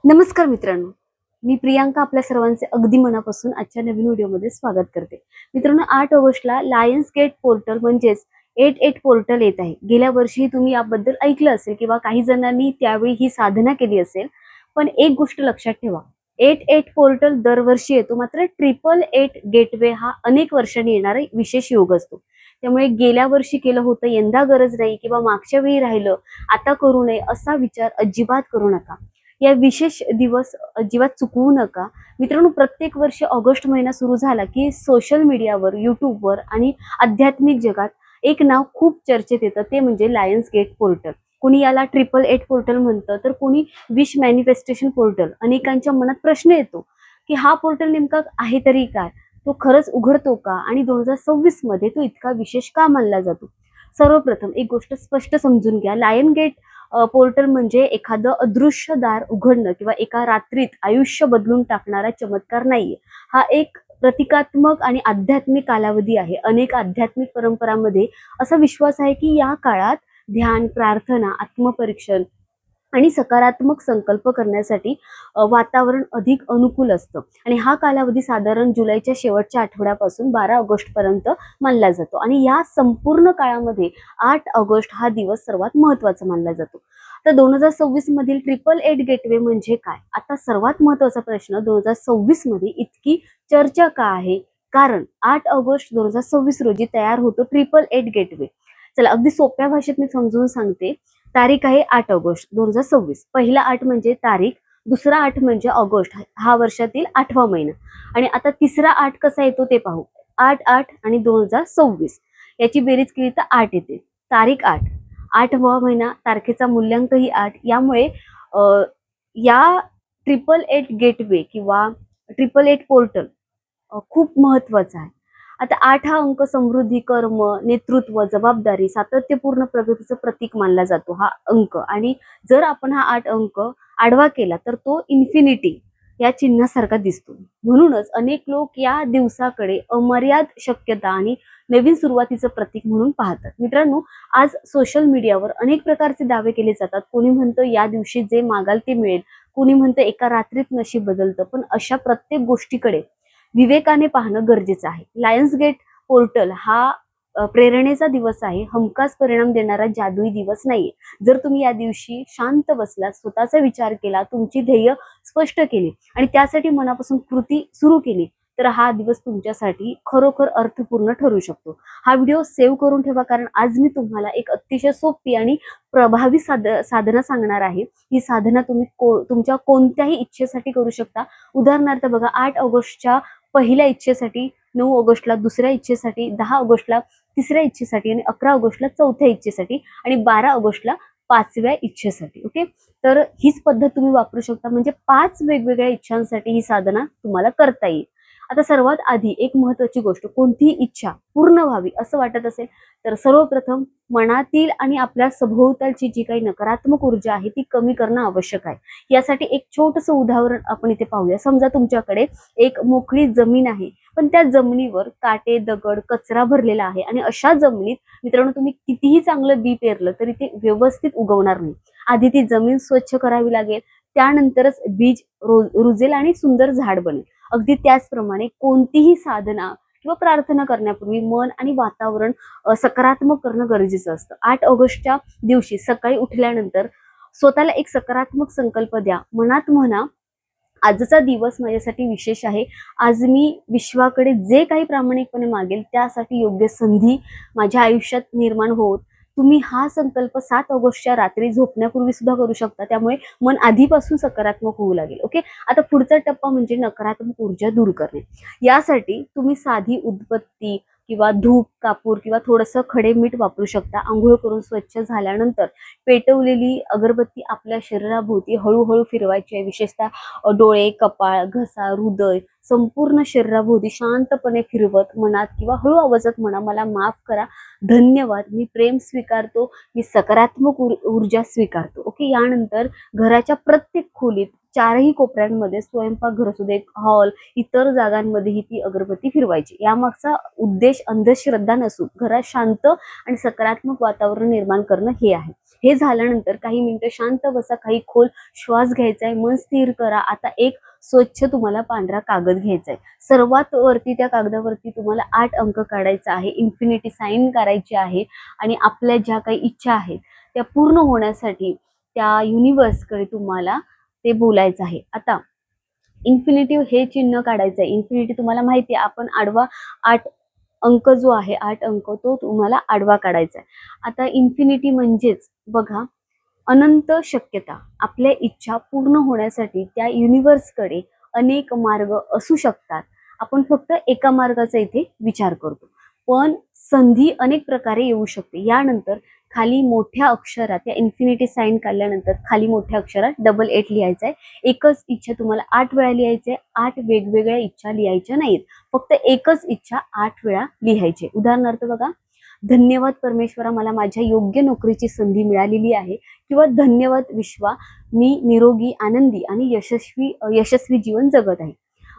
नमस्कार मित्रांनो, मी प्रियांका आपल्या सर्वांचे अगदी मनापासून आजच्या नवीन व्हिडिओमध्ये स्वागत करते. मित्रांनो, 8 ऑगस्टला लायन्स गेट पोर्टल म्हणजेच 88 पोर्टल येत आहे. गेल्या वर्षी तुम्ही याबद्दल ऐकलं असेल किंवा काही जणांनी त्यावेळी ही साधना केली असेल. पण एक गोष्ट लक्षात ठेवा, 88 पोर्टल दरवर्षी येतो, मात्र 888 गेटवे हा अनेक वर्षांनी येणारा विशेष योग असतो. त्यामुळे गेल्या वर्षी केलं होतं, यंदा गरज नाही किंवा मागच्या वेळी राहिलं, आता करू नये असा विचार अजिबात करू नका. या विशेष दिवस अजिबात चुकवू नका. मित्रांनो, प्रत्येक वर्षी ऑगस्ट महिना सुरू झाला की सोशल मीडियावर, युट्यूबवर आणि आध्यात्मिक जगात एक नाव खूप चर्चेत येतं, ते म्हणजे लायन्स गेट पोर्टल. कोणी याला 888 पोर्टल म्हणतं, तर कोणी विश मॅनिफेस्टेशन पोर्टल. अनेकांच्या मनात प्रश्न येतो की हा पोर्टल नेमका आहे तरी काय, तो खरंच उघडतो का आणि 2026 मध्ये तो इतका विशेष का मानला जातो. सर्वप्रथम एक गोष्ट स्पष्ट समजून घ्या, लायन गेट पोर्टल म्हणजे एखादं अदृश्य दार उघडणं किंवा एका रात्रीत आयुष्य बदलून टाकणारा चमत्कार नाहीये. हा एक प्रतिकात्मक आणि आध्यात्मिक कालावधी आहे. अनेक आध्यात्मिक परंपरांमध्ये असा विश्वास आहे की या काळात ध्यान, प्रार्थना, आत्मपरीक्षण आणि सकारात्मक संकल्प करण्यासाठी वातावरण अधिक अनुकूल असतं. आणि हा कालावधी साधारण जुलैच्या शेवटच्या आठवड्यापासून 12 ऑगस्ट पर्यंत मानला जातो. आणि या संपूर्ण काळामध्ये 8 ऑगस्ट हा दिवस सर्वात महत्त्वाचा मानला जातो. तर 2026 मधील 888 गेटवे म्हणजे काय? आता सर्वात महत्त्वाचा प्रश्न, 2026 मध्ये इतकी चर्चा का आहे? कारण 8 ऑगस्ट 2026 रोजी तयार होतो 888 गेटवे. चला, अगदी सोप्या भाषेत मी समजून सांगते. तारीख आहे 8 ऑगस्ट 2026. पहिला 8 म्हणजे तारीख, दुसरा 8 म्हणजे ऑगस्ट, हा वर्षातील 8वा महिना. आणि आता तिसरा 8 कसा येतो ते पाहू. 8-8 आणि 2026 याची बेरीज केली तर 8 येते. तारीख 8, 8वा महिना, तारखेचा मूल्यांकही 8. यामुळे या 888 गेटवे किंवा 888 पोर्टल खूप महत्वाचा आहे. आता 8 हा अंक समृद्धी, कर्म, नेतृत्व, जबाबदारी, सातत्यपूर्ण प्रगतीचं प्रतीक मानला जातो हा अंक. आणि जर आपण हा 8 अंक आडवा केला तर तो इन्फिनिटी या चिन्हासारखा दिसतो. म्हणूनच अनेक लोक या दिवसाकडे अमर्याद शक्यता आणि नवीन सुरुवातीचं प्रतीक म्हणून पाहतात. मित्रांनो, आज सोशल मीडियावर अनेक प्रकारचे दावे केले जातात. कोणी म्हणतं या दिवशी जे मागाल ते मिळेल, कोणी म्हणतं एका रात्रीत नशीब बदलतं. पण अशा प्रत्येक गोष्टीकडे विवेकाने पाहणं गरजेचं आहे. लायन्स गेट पोर्टल हा प्रेरणेचा दिवस आहे, हमखास परिणाम देणारा जादुई दिवस नाहीये. जर तुम्ही या दिवशी शांत बसलात, स्वतःचा विचार केला, तुमची ध्येय स्पष्ट केली आणि त्यासाठी मनापासून कृती सुरू केली, तर हा दिवस तुमच्यासाठी खरोखर अर्थपूर्ण ठरू शकतो. हा व्हिडिओ सेव्ह करून ठेवा, कारण आज मी तुम्हाला एक अतिशय सोपी आणि प्रभावी साधना सांगणार आहे. ही साधना तुम्ही तुमच्या कोणत्याही इच्छेसाठी करू शकता. उदाहरणार्थ बघा, 8 ऑगस्टच्या पहिल्या इच्छेसाठी, 9 ऑगस्टला दुसऱ्या इच्छेसाठी, 10 ऑगस्टला तिसऱ्या इच्छेसाठी आणि 11 ऑगस्टला चौथ्या इच्छेसाठी आणि 12 ऑगस्टला 5व्या इच्छेसाठी. ओके, तर हीच पद्धत तुम्ही वापरू शकता. म्हणजे 5 वेगवेगळ्या इच्छांसाठी ही साधना तुम्हाला करता येईल. आता सर्वात आधी एक महत्त्वाची गोष्ट, कोणतीही इच्छा पूर्ण व्हावी असं वाटत असेल तर सर्वप्रथम मनातील आणि आपल्या सभोवतालची जी काही नकारात्मक ऊर्जा आहे ती कमी करणं आवश्यक आहे. यासाठी एक छोटंसं उदाहरण आपण इथे पाहूया. समजा तुमच्याकडे एक मोकळी जमीन आहे, पण त्या जमिनीवर काटे, दगड, कचरा भरलेला आहे. आणि अशा जमिनीत मित्रांनो, तुम्ही कितीही चांगलं बी पेरलं तरी ते व्यवस्थित उगवणार नाही. आधी ती जमीन स्वच्छ करावी लागेल, त्यानंतरच बीज रुजेल आणि सुंदर झाड बनेल. अगदी त्याचप्रमाणे कोणतीही साधना किंवा प्रार्थना करण्यापूर्वी मन आणि वातावरण सकारात्मक करणं गरजेचं असतं. 8 ऑगस्टच्या दिवशी सकाळी उठल्यानंतर स्वतःला एक सकारात्मक संकल्प द्या. मनात म्हणा, आजचा दिवस माझ्यासाठी विशेष आहे. आज मी विश्वाकडे जे काही प्रामाणिकपणे मागेल त्यासाठी योग्य संधी माझ्या आयुष्यात निर्माण होत. तुम्ही हा संकल्प 7 ऑगस्टच्या रात्री झोपण्यापूर्वी सुद्धा करू शकता. त्यामुळे मन आधीपासून सकारात्मक होऊ लागेल. ओके, आता पुढचा टप्पा म्हणजे नकारात्मक ऊर्जा दूर करणे. यासाठी तुम्ही साधी उदबत्ती किंवा धूप, कापूर किंवा थोडंसं खडे मीठ वापरू शकता. आंघोळ करून स्वच्छ झाल्यानंतर पेटवलेली अगरबत्ती आपल्या शरीराभोवती हळूहळू फिरवायची आहे. विशेषतः डोळे, कपाळ, घसा, हृदय, संपूर्ण शरीराभोवती शांतपणे फिरवत मनात किंवा हळू आवाजात म्हणा, मला माफ करा, धन्यवाद, मी प्रेम स्वीकारतो, मी सकारात्मक ऊर्जा स्वीकारतो. ओके, यानंतर घराच्या प्रत्येक खोलीत, चारही कोपऱ्यांमध्ये, स्वयंपाकघर असू दे, हॉल, इतर जागांमध्येही ती अगरबत्ती फिरवायची. यामागचा उद्देश अंधश्रद्धा नसून घरात शांत आणि सकारात्मक वातावरण निर्माण करणं हे आहे. हे झाल्यानंतर काही मिनिटं शांत बसा, काही खोल श्वास घ्यायचा आहे, मन स्थिर करा. आता एक स्वच्छ तुम्हाला पांढरा कागद घ्यायचा आहे. सर्वात वरती त्या कागदावरती तुम्हाला 8 अंक काढायचा आहे, इन्फिनिटी साइन करायची आहे आणि आपल्या ज्या काही इच्छा आहेत त्या पूर्ण होण्यासाठी त्या युनिवर्सकडे तुम्हाला ते बोलायचं आहे. आता इन्फिनिटी हे चिन्ह काढायचं आहे. इन्फिनिटी तुम्हाला माहिती आहे, आपण आडवा 8 अंक जो आहे 8 अंक तो तुम्हाला आडवा काढायचा आहे. आता इन्फिनिटी म्हणजेच बघा अनंत शक्यता. आपल्या इच्छा पूर्ण होण्यासाठी त्या युनिवर्सकडे अनेक मार्ग असू शकतात. आपण फक्त एका मार्गाचा इथे विचार करतो, पण संधी अनेक प्रकारे येऊ शकते. यानंतर खाली मोठ्या अक्षरात या इन्फिनिटी साइन काढल्यानंतर खाली मोठ्या अक्षरात 88 लिहायचं आहे. एकच इच्छा तुम्हाला 8 वेळा लिहायची आहे. 8 वेगवेगळ्या इच्छा लिहायच्या नाहीत, फक्त एकच इच्छा 8 वेळा लिहायची. उदाहरणार्थ बघा, धन्यवाद परमेश्वरा, मला माझ्या योग्य नोकरीची संधी मिळालेली आहे, किंवा धन्यवाद विश्वा, मी निरोगी, आनंदी आणि यशस्वी जीवन जगत आहे.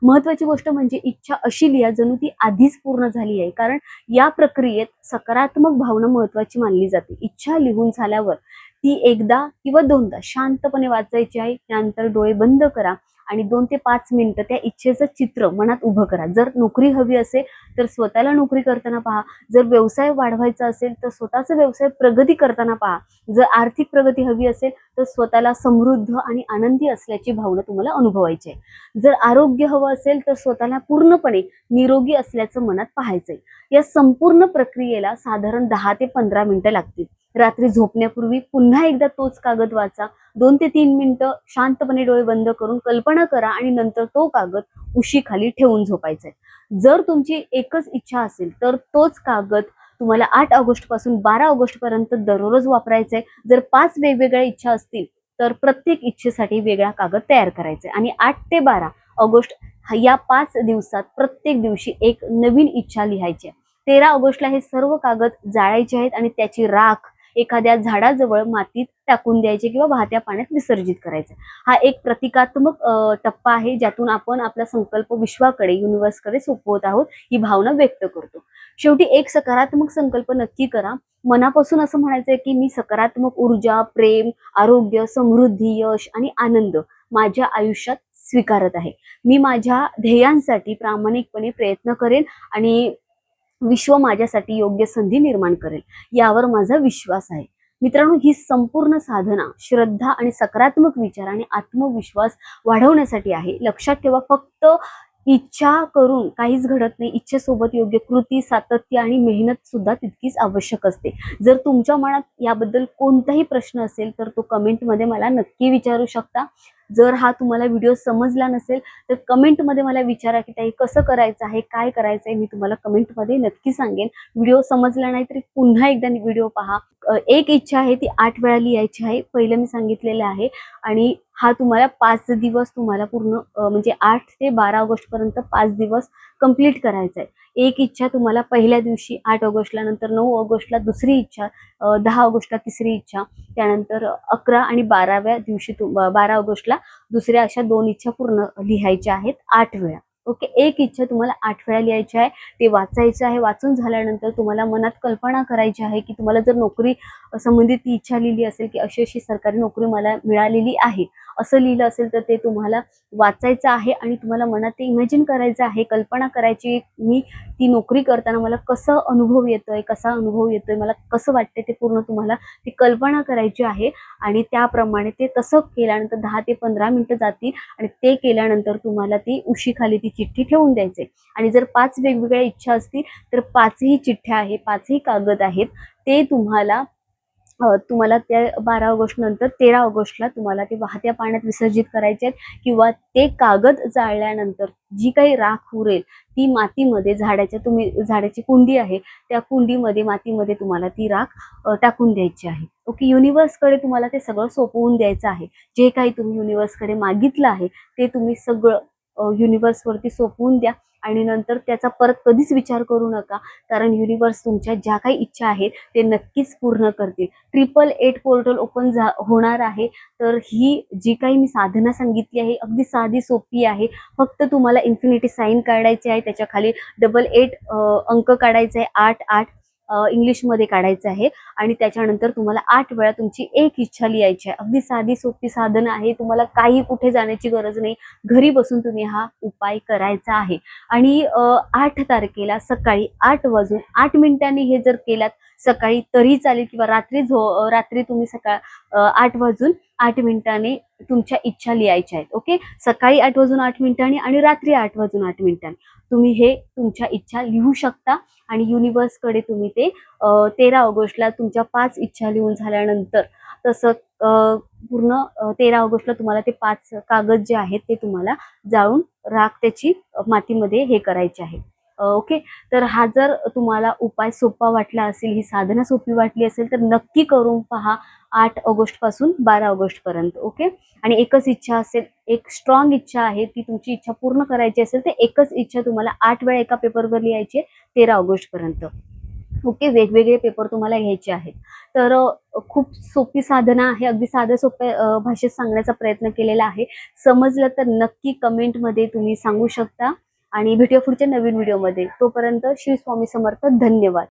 महत्वाची गोष्ट म्हणजे इच्छा अशी लिहा जणू ती आधीच पूर्ण झाली आहे, कारण या प्रक्रियेत सकारात्मक भावना महत्वाची मानली जाते. इच्छा लिहून झाल्यावर ती एकदा किंवा दोनदा शांतपणे वाचायची आहे. त्यानंतर डोळे बंद करा आणि 2 ते 5 मिनिटं त्या इच्छेचं चित्र मनात उभं करा. जर नोकरी हवी असेल तर स्वतःला नोकरी करताना पहा. जर व्यवसाय वाढवायचा असेल तर स्वतःचा व्यवसाय प्रगती करताना पहा. जर आर्थिक प्रगती हवी असेल तर स्वतःला समृद्ध आणि आनंदी असल्याची भावना तुम्हाला अनुभवायची आहे. जर आरोग्य हवं असेल तर स्वतःला पूर्णपणे निरोगी असल्याचं मनात पाहायचंय. या संपूर्ण प्रक्रियेला साधारण 10 ते 15 मिनिटं लागतील. रात्री झोपण्यापूर्वी पुन्हा एकदा तोच कागद वाचा. 2 ते 3 मिनिटं शांतपणे डोळे बंद करून कल्पना करा आणि नंतर तो कागद उशीखाली ठेवून झोपायचा आहे. जर तुमची एकच इच्छा असेल तर तोच कागद तुम्हाला 8 ऑगस्ट पासून 12 ऑगस्ट पर्यंत दररोज वापरायचा आहे. जर 5 वेगवेगळ्या इच्छा असतील तर प्रत्येक इच्छेसाठी वेगळा कागद तयार करायचा आहे आणि 8 ते 12 ऑगस्ट या 5 दिवसात प्रत्येक दिवशी एक नवीन इच्छा लिहायची आहे. 13 ऑगस्टला हे सर्व कागद जाळायचे आहेत आणि त्याची राख एखाद्या झाडाजवळ मातीत टाकून द्यायचे किंवा वाहत्या पाण्यात विसर्जित करायचे. हा एक प्रतिकात्मक टप्पा आहे, ज्यातून आपण आपला संकल्प विश्वाकडे, युनिवर्सकडे सोपवत आहोत, ही भावना व्यक्त करतो. शेवटी एक सकारात्मक संकल्प नक्की करा. मनापासून असं म्हणायचंय की मी सकारात्मक ऊर्जा, प्रेम, आरोग्य, समृद्धी, यश आणि आनंद माझ्या आयुष्यात स्वीकारत आहे. मी माझ्या ध्येयांसाठी प्रामाणिकपणे प्रयत्न करेन आणि विश्व माझ्यासाठी योग्य संधी निर्माण करेल, यावर माझा विश्वास आहे. मित्रांनो, ही संपूर्ण साधना श्रद्धा आणि सकारात्मक विचार आणि आत्मविश्वास वाढवण्यासाठी आहे. लक्षात ठेवा, फक्त इच्छा करून काहीच घडत नाही. इच्छेसोबत योग्य कृती, सातत्य आणि मेहनत सुद्धा तितकीच आवश्यक असते. जर तुमच्या मनात याबद्दल कोणताही प्रश्न असेल तर तो कमेंटमध्ये मला नक्की विचारू शकता. जर हा तुम्हाला व्हिडिओ समजला नसेल तर कमेंटमध्ये मला विचारा की ताई कसं करायचं आहे, काय करायचं आहे, मी तुम्हाला कमेंटमध्ये नक्की सांगेन. व्हिडिओ समजला नाही तरी पुन्हा एकदा व्हिडिओ पहा. एक इच्छा आहे ती 8 वेळा लिहायची आहे, पहिलं मी सांगितलेलं आहे. आणि हा तुम्हाला 5 दिवस तुम्हाला पूर्ण म्हणजे 8 ते 12 ऑगस्ट पर्यंत 5 दिवस कंप्लीट करायचा आहे. एक इच्छा तुम्हाला पहिल्या दिवशी 8 ऑगस्टला, नंतर 9 ऑगस्टला दुसरी इच्छा, 10 ऑगस्टला तिसरी इच्छा, त्यानंतर 11 आणि 12व्या दिवशी 12 ऑगस्टला दुसऱ्या, अशा 2 इच्छा पूर्ण लिहायच्या आहेत 8 वेळा. ओके, एक इच्छा तुम्हाला 8 वेळा लिहायची आहे, ते वाचायचं आहे. वाचून झाल्यानंतर तुम्हाला मनात कल्पना करायची आहे की तुम्हाला जर नोकरी संबंधित ती इच्छा लिहिली असेल की अशी अशी सरकारी नोकरी मला मिळालेली आहे असं लिहिलं असेल तर ते तुम्हाला वाचायचं आहे आणि तुम्हाला मनात ते इमॅजिन करायचं आहे, कल्पना करायची, मी ती नोकरी करताना मला कसं अनुभव येतोय, कसा अनुभव येतोय, मला कसं वाटतंय, ते पूर्ण तुम्हाला ती कल्पना करायची आहे. आणि त्याप्रमाणे ते तसं केल्यानंतर 10 ते 15 मिनिटं जातील आणि ते केल्यानंतर तुम्हाला ती उशीखाली ती चिठ्ठी ठेवून द्यायची. आणि जर 5 वेगवेगळ्या इच्छा असतील तर 5ही चिठ्ठ्या आहे, 5ही कागद आहेत, ते तुम्हाला त्या 12 ऑगस्ट नंतर 13 ऑगस्टला तुम्हाला ते वाहत्या पाण्यात विसर्जित करायचे आहेत. किंवा ते कागद जाळल्यानंतर जी काही राख उरेल ती मातीमध्ये, झाडाची कुंडी आहे त्या कुंडीमध्ये, मातीमध्ये तुम्हाला ती राख टाकून द्यायची आहे. ओके, युनिवर्सकडे तुम्हाला ते सगळं सोपवून द्यायचं आहे. जे काही तुम्ही युनिवर्सकडे मागितलं आहे ते तुम्ही सगळं युनिवर्सवरती सोपवून द्या आणि नंतर त्याचा परत कधीच विचार करू नका, कारण युनिवर्स तुमच्या ज्या काही इच्छा आहेत ते नक्कीच पूर्ण करतील. 888 पोर्टल ओपन होणार आहे. तर ही जी काही मी साधना सांगितली आहे अगदी साधी सोपी आहे. फक्त तुम्हाला इन्फिनिटी साइन काढायची आहे, त्याच्या खाली 88 अंक काढायचे आहे, 8 8. इंग्लिशमध्ये काढायचं आहे आणि त्याच्यानंतर तुम्हाला 8 वेळा तुमची एक इच्छा लिहायची आहे. अगदी साधी सोपी साधन आहे. तुम्हाला काही कुठे जाण्याची गरज नाही. घरी बसून तुम्ही हा उपाय करायचा आहे. आणि 8 तारखेला सकाळी 8 वाजून 8 मिनिटांनी हे जर केलात सकाळी तरी चालेल किंवा रात्री तुम्ही 8 वाजून 8 मिनिटांनी तुमच्या इच्छा लिहायच्या आहेत. ओके, सकाळी 8 वाजून 8 मिनिटांनी आणि रात्री 8 वाजून 8 मिनिटांनी तुम्ही हे तुमच्या इच्छा लिहू शकता आणि युनिव्हर्सकडे तुम्ही ते 13 ऑगस्टला तुमच्या 5 इच्छा लिहून झाल्यानंतर तसं पूर्ण 13 ऑगस्टला तुम्हाला ते 5 कागद जे आहेत ते तुम्हाला जाळून राख त्याची मातीमध्ये हे करायचे आहे. ओके, तर हा जर तुम्हाला उपाय सोपा वाटला असेल, ही साधना सोपी वाटली असेल तर नक्की करून पहा 8 ऑगस्ट पासून 12 ऑगस्ट पर्यंत. ओके, आणि एकच इच्छा असेल, एक स्ट्रॉंग इच्छा आहे, ती तुमची इच्छा पूर्ण करायची असेल तर एकच इच्छा तुम्हाला 8 वेळा एका पेपरवर लिहायची आहे 13 ऑगस्ट पर्यंत. ओके, वेगवेगळे पेपर तुम्हाला घ्यायचे आहेत. तर खूप सोपी साधना आहे. अगदी साध्या सोप्या भाषेत सांगण्याचा प्रयत्न केलेला आहे. समजलं तर नक्की कमेंटमध्ये तुम्ही सांगू शकता आणि भेटूया पुढच्या नवीन व्हिडिओमध्ये. तोपर्यंत श्री स्वामी समर्थ. धन्यवाद.